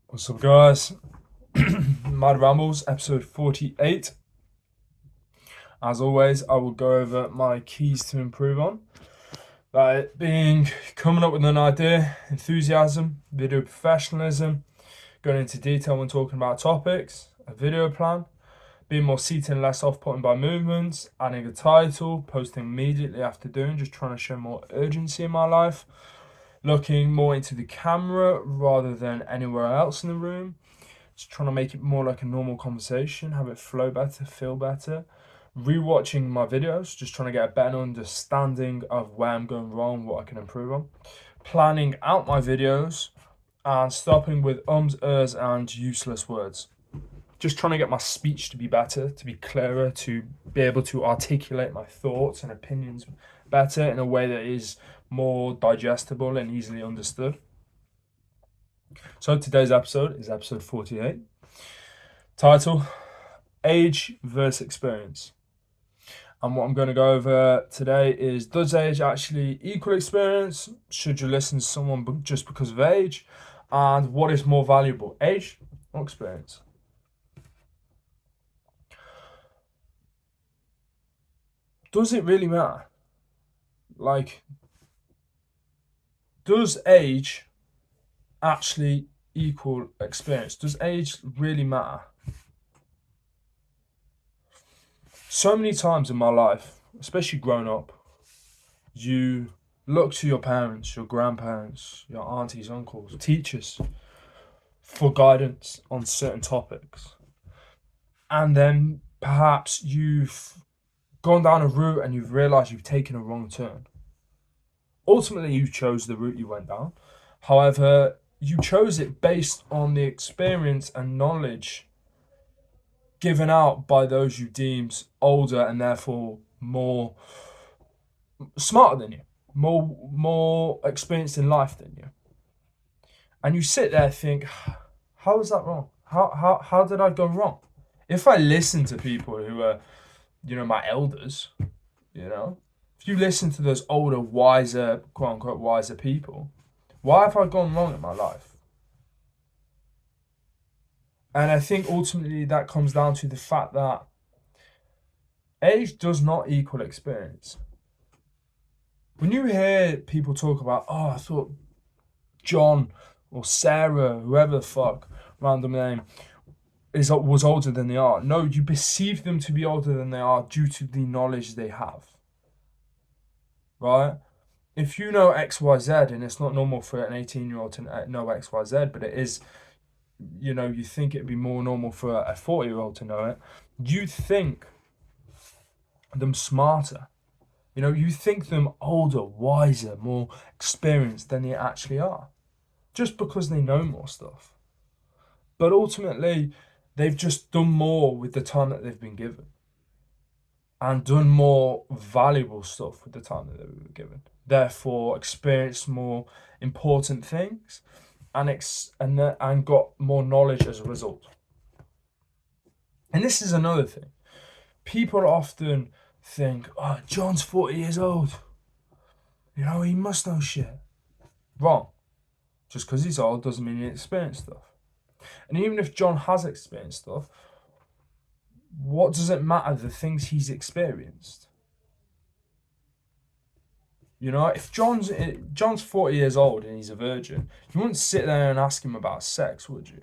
What's up, guys? Mad Rambles, episode 48. As always, I will go over my keys to improve on. That being coming up with an idea, enthusiasm, video professionalism, going into detail when talking about topics, a video plan, being more seated and less off-putting by movements, adding a title, posting immediately after doing, just trying to show more urgency in my life, looking more into the camera rather than anywhere else in the room. Just trying to make it more like a normal conversation, have it flow better, feel better. Rewatching my videos, just trying to get a better understanding of where I'm going wrong, what I can improve on. Planning out my videos and stopping with ums, ers, and useless words. Just trying to get my speech to be better, to be clearer, to be able to articulate my thoughts and opinions better in a way that is more digestible and easily understood. So today's episode is episode 48. Title, Age versus Experience. And what I'm going to go over today is, does age actually equal experience? Should you listen to someone just because of age? And what is more valuable, age or experience? Does it really matter? Like, does age actually equal experience? Does age really matter? So many times in my life, especially growing up, you look to your parents, your grandparents, your aunties, uncles, teachers for guidance on certain topics. And then perhaps you've gone down a route and you've realized you've taken a wrong turn. Ultimately, you chose the route you went down. However, you chose it based on the experience and knowledge given out by those you deemed older and therefore more smarter than you, more experienced in life than you. And you sit there and think, how is that wrong? How did I go wrong? If I listen to people who are, my elders, if you listen to those older, wiser, quote unquote, wiser people, why have I gone wrong in my life? And I think ultimately that comes down to the fact that age does not equal experience. When you hear people talk about, oh, I thought John or Sarah, whoever the fuck, random name, was older than they are. No, you perceive them to be older than they are due to the knowledge they have. Right? If you know XYZ, and it's not normal for an 18-year-old to know XYZ, but it is, you think it'd be more normal for a 40-year-old to know it, you think them smarter. You think them older, wiser, more experienced than they actually are. Just because they know more stuff. But ultimately, they've just done more with the time that they've been given. And done more valuable stuff with the time that they were given. Therefore, experienced more important things and got more knowledge as a result. And this is another thing. People often think, oh, John's 40 years old. He must know shit. Wrong. Just because he's old doesn't mean he experienced stuff. And even if John has experienced stuff, what does it matter the things he's experienced? If John's 40 years old and he's a virgin, you wouldn't sit there and ask him about sex, would you?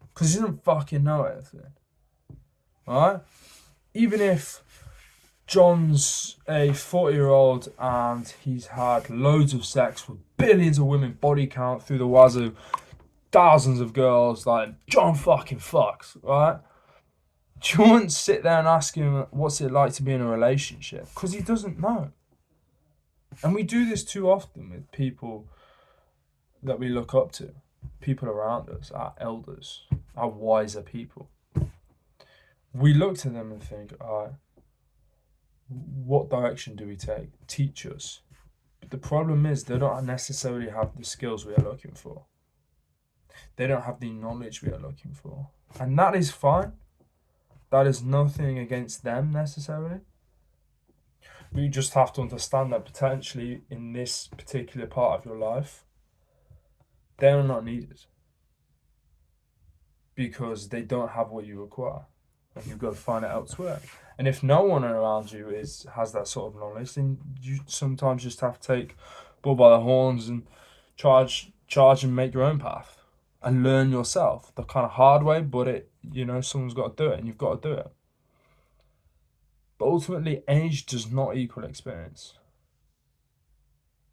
Because he doesn't fucking know anything. Alright? Even if John's a 40-year-old and he's had loads of sex with billions of women, body count through the wazoo, thousands of girls, like, John fucking fucks, right? You wouldn't sit there and ask him what's it like to be in a relationship, because he doesn't know. And we do this too often with people that we look up to, people around us, our elders, our wiser people. We look to them and think, all right, what direction do we take? Teach us. But the problem is they don't necessarily have the skills we are looking for. They don't have the knowledge we are looking for. And that is fine. That is nothing against them necessarily. You just have to understand that potentially in this particular part of your life, they are not needed. because they don't have what you require, and you go find it elsewhere. And if no one around you has that sort of knowledge, then you sometimes just have to take bull by the horns and charge and make your own path and learn yourself the kind of hard way. But someone's got to do it, and you've got to do it. But ultimately, age does not equal experience,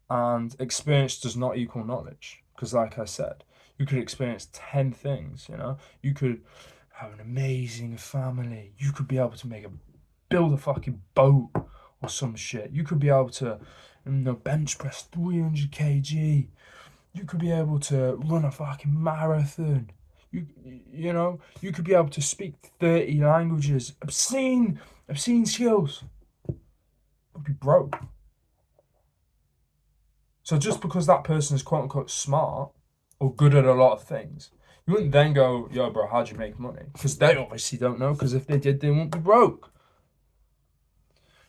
and experience does not equal knowledge. Because, like I said, you could experience 10 things. You could have an amazing family. You could be able to build a fucking boat or some shit. You could be able to, bench press 300 kg. You could be able to run a fucking marathon. You could be able to speak 30 languages. Obscene skills. But be broke. So just because that person is quote unquote smart or good at a lot of things, you wouldn't then go, yo, bro, how'd you make money? Because they obviously don't know, because if they did, they wouldn't be broke.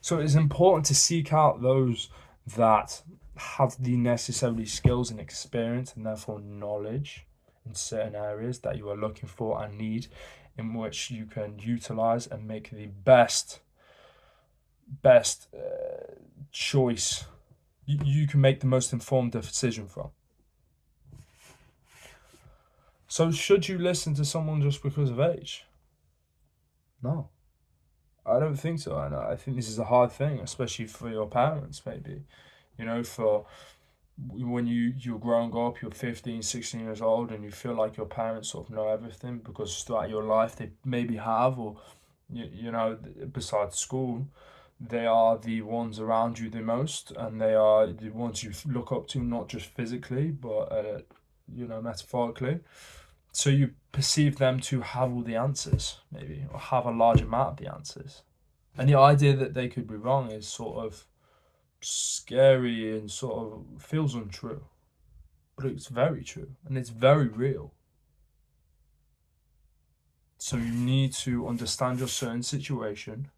So it's important to seek out those that have the necessary skills and experience, and therefore knowledge in certain areas that you are looking for and need, in which you can utilize and make the best choice. You can make the most informed decision from. So should you listen to someone just because of age? No. I don't think so. And I think this is a hard thing, especially for your parents, maybe. For when you're growing up, you're 15, 16 years old, and you feel like your parents sort of know everything because throughout your life they maybe have, or, besides school, they are the ones around you the most, and they are the ones you look up to, not just physically, but, metaphorically. So you perceive them to have all the answers, maybe, or have a large amount of the answers. And the idea that they could be wrong is sort of scary and sort of feels untrue. But it's very true, and it's very real. So you need to understand your certain situation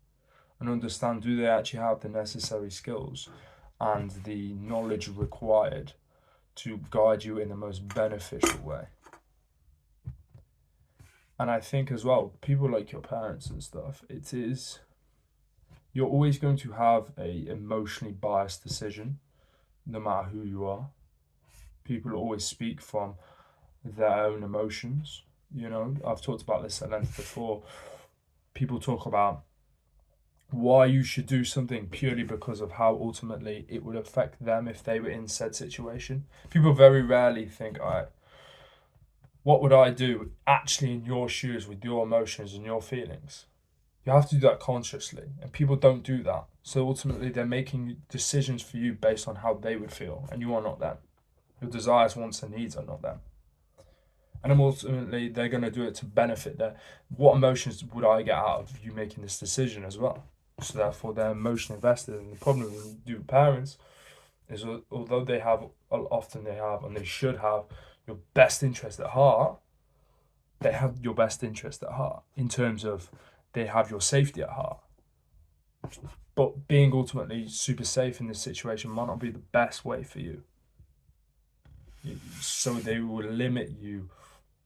and understand, do they actually have the necessary skills and the knowledge required to guide you in the most beneficial way. And I think as well, people like your parents and stuff, you're always going to have a emotionally biased decision, no matter who you are. People always speak from their own emotions. I've talked about this at length before. People talk about why you should do something purely because of how ultimately it would affect them if they were in said situation. People very rarely think, all right, what would I do actually in your shoes with your emotions and your feelings? You have to do that consciously, and people don't do that. So ultimately, they're making decisions for you based on how they would feel, and you are not them. Your desires, wants, and needs are not them. And then ultimately, they're going to do it to benefit their. What emotions would I get out of you making this decision as well? So therefore, they're emotionally invested. And the problem when you do with parents is, although often they have, and they should have, your best interest at heart, they have your best interest at heart in terms of they have your safety at heart. But being ultimately super safe in this situation might not be the best way for you. So they will limit you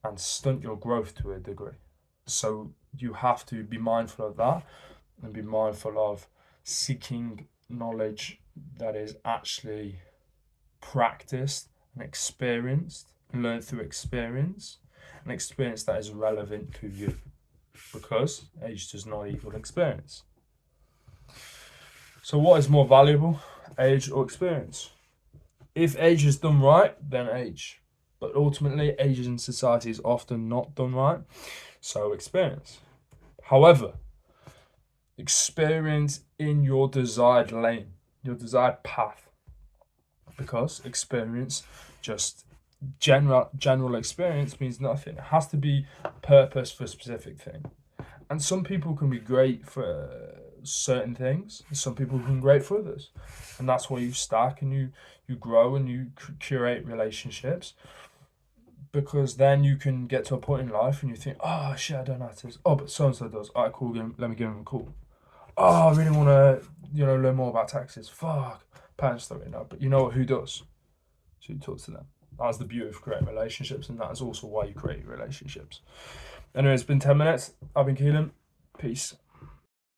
and stunt your growth to a degree. So you have to be mindful of that and be mindful of seeking knowledge that is actually practiced and experienced, learned through experience, an experience that is relevant to you, because age does not equal experience. So what is more valuable, age or experience? If age is done right, then age. But ultimately, age in society is often not done right, so experience. However, experience in your desired lane, your desired path, because experience, just general experience, means nothing. It has to be purpose for a specific thing. And some people can be great for certain things, and some people can be great for others. And that's why you stack and you grow and you curate relationships, because then you can get to a point in life and you think, oh shit, I don't know how to do this. Oh, but so-and-so does. All right, cool, let me give him a call. Oh, I really want to, learn more about taxes. Fuck, parents don't really know, but you know what, who does? So you talk to them. That's the beauty of creating relationships, and that is also why you create relationships. Anyway, it's been 10 minutes. I've been Keelan. Peace.